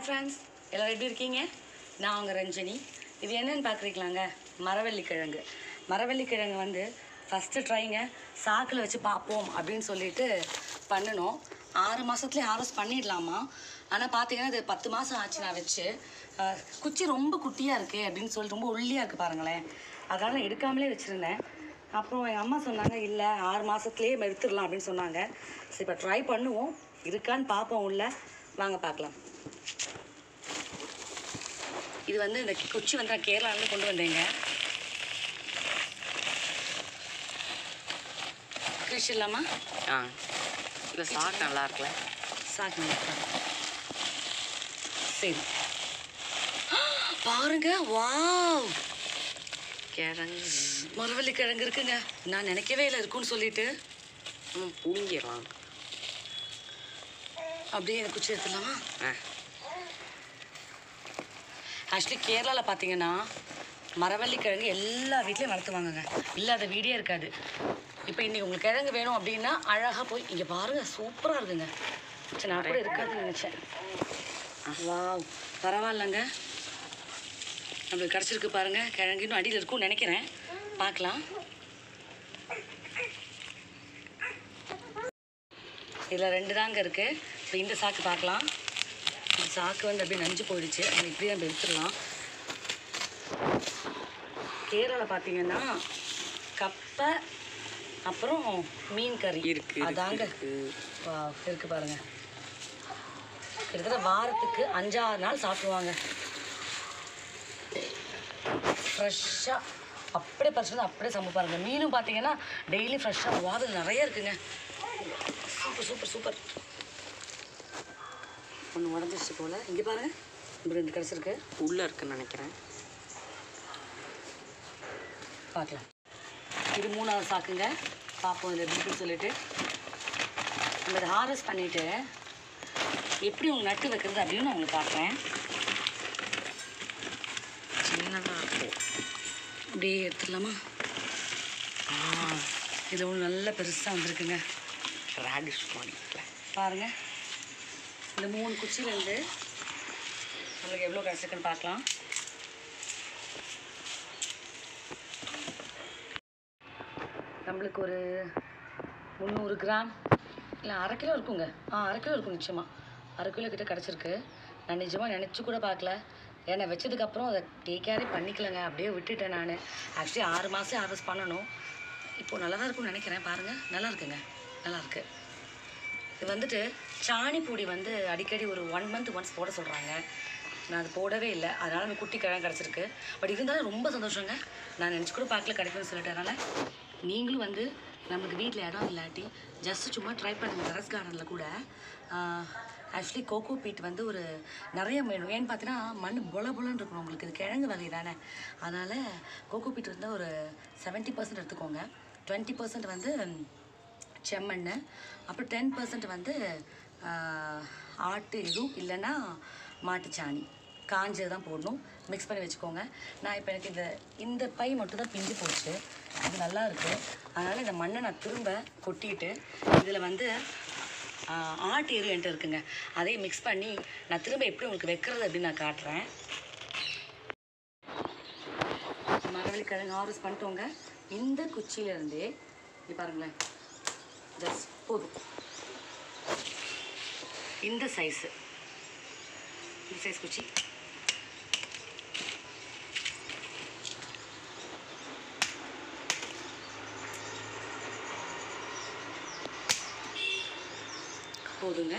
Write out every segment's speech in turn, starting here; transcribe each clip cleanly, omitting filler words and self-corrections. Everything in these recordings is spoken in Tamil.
ஃப்ரெண்ட்ஸ், எல்லோரும் எப்படி இருக்கீங்க? நான் உங்கள் ரஞ்சனி. இது என்னென்னு பார்க்குறீங்களாங்க? மரவள்ளிக்கிழங்கு. மரவள்ளிக்கிழங்கு வந்து ஃபஸ்ட்டு ட்ரைங்க சாக்கில் வச்சு பார்ப்போம் அப்படின்னு சொல்லிட்டு பண்ணணும். 6 மாதத்துலேயே ஹார்வெஸ்ட் பண்ணிடலாமா? ஆனால் பார்த்தீங்கன்னா இது 10 மாதம் ஆச்சு நான் வச்சு. குச்சி ரொம்ப குட்டியாக இருக்குது அப்படின்னு சொல்லிட்டு ரொம்ப ஒல்லியாக இருக்குது பாருங்களேன். அதனால் எடுக்காமலே வச்சுருந்தேன். அப்புறம் எங்கள் அம்மா சொன்னாங்க, இல்லை 6 மாதத்துலேயே எடுத்துடலாம் அப்படின்னு சொன்னாங்க. சரி, இப்போ ட்ரை பண்ணுவோம், இருக்கான்னு பார்ப்போம். உள்ள வாங்க பார்க்கலாம். இது வந்து இந்த குச்சி வந்து நான் கேரளாவிலேருந்து கொண்டு வந்தேங்க. கிருஷ் இல்லாமா? இந்த சாக்கு நல்லா இருக்குல்ல? சாக்கு நல்லா இருக்கு. சரி பாருங்க, வாவ், கிழங்கு, மரவள்ளி கிழங்கு இருக்குங்க. நான் நினைக்கவே இல்லை இருக்குன்னு சொல்லிட்டு. பூங்கிடலாம். அப்படியே இந்த குச்சி எடுத்துடலாமா? ஆக்சுவலி கேரளாவில் பார்த்தீங்கன்னா மரவள்ளி கிழங்கு எல்லா வீட்லேயும் வளர்த்துவாங்கங்க. இல்லாத வீடே இருக்காது. இப்போ இன்றைக்கி உங்களுக்கு கிழங்கு வேணும் அப்படின்னா அழகாக போய் இங்கே பாருங்கள், சூப்பராக இருக்குங்க. சரி, நான் கூட இருக்காதுன்னு நினச்சேன். வாவ், பரவாயில்லங்க, நம்மளுக்கு கிடச்சிருக்கு பாருங்கள். கிழங்கு இன்னும் அடியில் இருக்கும்னு நினைக்கிறேன், பார்க்கலாம். இதில் 2 தாங்க இருக்குது. இப்போ இந்த சாக்கு பார்க்கலாம். இந்த சாக்கு வந்து அப்படியே நஞ்சு போயிடுச்சு. அது இப்படியே நம்ம எடுத்துடலாம். கேரளாவில் பார்த்தீங்கன்னா கப்பை அப்புறம் மீன் கறி இருக்கு. அதாங்க இருக்குது பாருங்கள். கிட்டத்தட்ட வாரத்துக்கு 5-6 நாள் சாப்பிடுவாங்க. ஃப்ரெஷ்ஷாக அப்படியே பறிச்சு அப்படியே சமைப்பாருங்க. மீனும் பார்த்தீங்கன்னா டெய்லி ஃப்ரெஷ்ஷாக வாரத்தில் நிறைய இருக்குங்க. Super super super. ஒன்று உடஞ்சிச்சு போல். இங்கே பாருங்கள், இப்படி 2 கிடச்சிருக்கு. உள்ளே இருக்குன்னு நினைக்கிறேன், பார்க்கலாம். இது 3ஆவது சாக்குங்க. பார்ப்போம் இது எப்படின்னு சொல்லிட்டு. நம்ம இதை ஹார்வெஸ்ட் பண்ணிவிட்டு எப்படி உங்களுக்கு நட்டு வைக்கிறது அப்படின்னு நான் உங்களுக்கு காட்டுறேன். சின்னதாக இருக்கும். அப்படியே எடுத்துடலாமா? இதில் ஒன்று நல்ல பெருசாக வந்துருக்குங்க. ரேடிஷ் பண்ணிக்கல பாருங்கள். இந்த 3 குச்சியிலேருந்து நம்மளுக்கு எவ்வளோ கிடச்சிருக்குன்னு பார்க்கலாம். நம்மளுக்கு ஒரு 300 கிராம் இல்லை 1/2 கிலோ இருக்குங்க. 1/2 கிலோ இருக்கும் நிச்சயமாக. 1/2 கிலோ கிட்ட கிடச்சிருக்கு. நான் நிஜமாக நினச்சி கூட பார்க்கல. ஏன்னா வச்சதுக்கப்புறம் அதை டேக் கேரே பண்ணிக்கலங்க, அப்படியே விட்டுட்டேன் நான். ஆக்சுவலி 6 மாதம் ஹார்வெஸ்ட் பண்ணணும். இப்போது நல்லா தான் இருக்கும்னு நினைக்கிறேன். பாருங்கள், நல்லா இருக்குங்க, நல்லாயிருக்கு. இது வந்துட்டு சாணி பொடி வந்து அடிக்கடி ஒரு 1 month ஒன்ஸ் போட சொல்கிறாங்க. நான் அது போடவே இல்லை. அதனால் அந்த குட்டி கிழங்கு கிடச்சிருக்கு. பட் இருந்தாலும் ரொம்ப சந்தோஷங்க. நான் நினச்சி கூட பார்க்கல கிடைக்கும்னு சொல்லிட்டு. அதனால் நீங்களும் வந்து நம்மளுக்கு வீட்டில் இடம் இல்லாட்டி ஜஸ்ட்டு சும்மா ட்ரை பண்ணுங்க. டெரஸ் கார்டனில் கூட ஆக்சுவலி கோகோ பீட் வந்து ஒரு நிறைய வேணும். ஏன்னு பார்த்தீங்கன்னா மண் பொலன்னு இருக்கணும். உங்களுக்கு இது கிழங்கு வகை தானே. அதனால் கோகோ பீட் இருந்தால் ஒரு 70% எடுத்துக்கோங்க. 20% வந்து செம்மண், அப்புறம் 10% வந்து ஆட்டு எதுவும் இல்லைன்னா மாட்டுச்சாணி காஞ்சது தான் போடணும். மிக்ஸ் பண்ணி வச்சுக்கோங்க. நான் இப்போ எனக்கு இந்த பை மட்டும் தான் பிஞ்சு போச்சு. அது நல்லா இருக்குது. அதனால் இந்த மண்ணை நான் திரும்ப கொட்டிட்டு இதில் வந்து ஆட்டு எரு என்கிட்ட இருக்குங்க. அதையும் மிக்ஸ் பண்ணி நான் திரும்ப எப்படி உங்களுக்கு வைக்கிறது அப்படின்னு நான் காட்டுறேன். மரவள்ளி கிழங்கு ஹார்வெஸ்ட் பண்ணிட்டோங்க. இந்த குச்சியிலேருந்தே இது பாருங்களேன், ஜஸ்ட் போதும். இந்த சைஸ் குச்சி போதுங்க.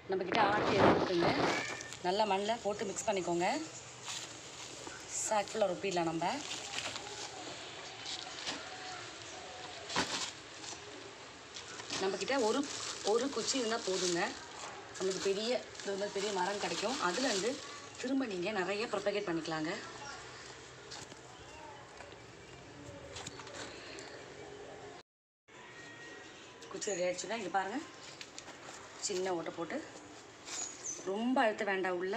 நம்மக்கிட்ட ஆட்டி இருக்குங்க. நல்லா மண்ணில் போட்டு மிக்ஸ் பண்ணிக்கோங்க. சாக் ஃபுல்லாக ரொப்பிடலாம். நம்மக்கிட்ட ஒரு குச்சி இருந்தால் போதுங்க. நம்மளுக்கு பெரிய மரம் கிடைக்கும். அதுலேருந்து திரும்ப நீங்கள் நிறைய ப்ரொபகேட் பண்ணிக்கலாங்க. குச்சி ரெடி ஆகிடுச்சுன்னா இங்கே பாருங்கள், சின்ன ஓட்டை போட்டு ரொம்ப அழுத்த வேண்டாம் உள்ள.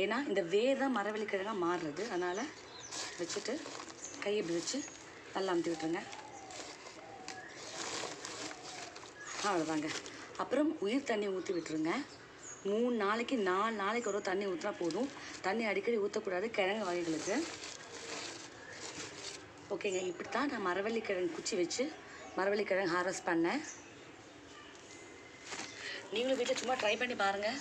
ஏன்னா இந்த வேர் தான் மரவள்ளி கிழங்காக மாறுறது. அதனால் வச்சுட்டு கையை இப்படி வச்சு நல்லா அமுத்தி விட்டுருங்க. அவ்வளோதாங்க. அப்புறம் உயிர் தண்ணி ஊற்றி விட்டுருங்க. 3 நாளைக்கு 4 நாளைக்கு ஒரு தண்ணி ஊற்றினா போதும். தண்ணி அடிக்கடி ஊற்றக்கூடாது கிழங்கு வகைகளுக்கு. ஓகேங்க, இப்படி தான் நான் மரவள்ளிக்கிழங்கு குச்சி வச்சு மரவள்ளிக்கிழங்கு ஹார்வெஸ்ட் பண்ணேன். நீங்களும் வீட்டில் சும்மா ட்ரை பண்ணி பாருங்கள்.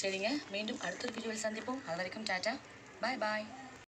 சரிங்க, மீண்டும் அடுத்த ஒரு வீடியோவில் சந்திப்போம். அது வரைக்கும் டாட்டா, பாய் பாய்.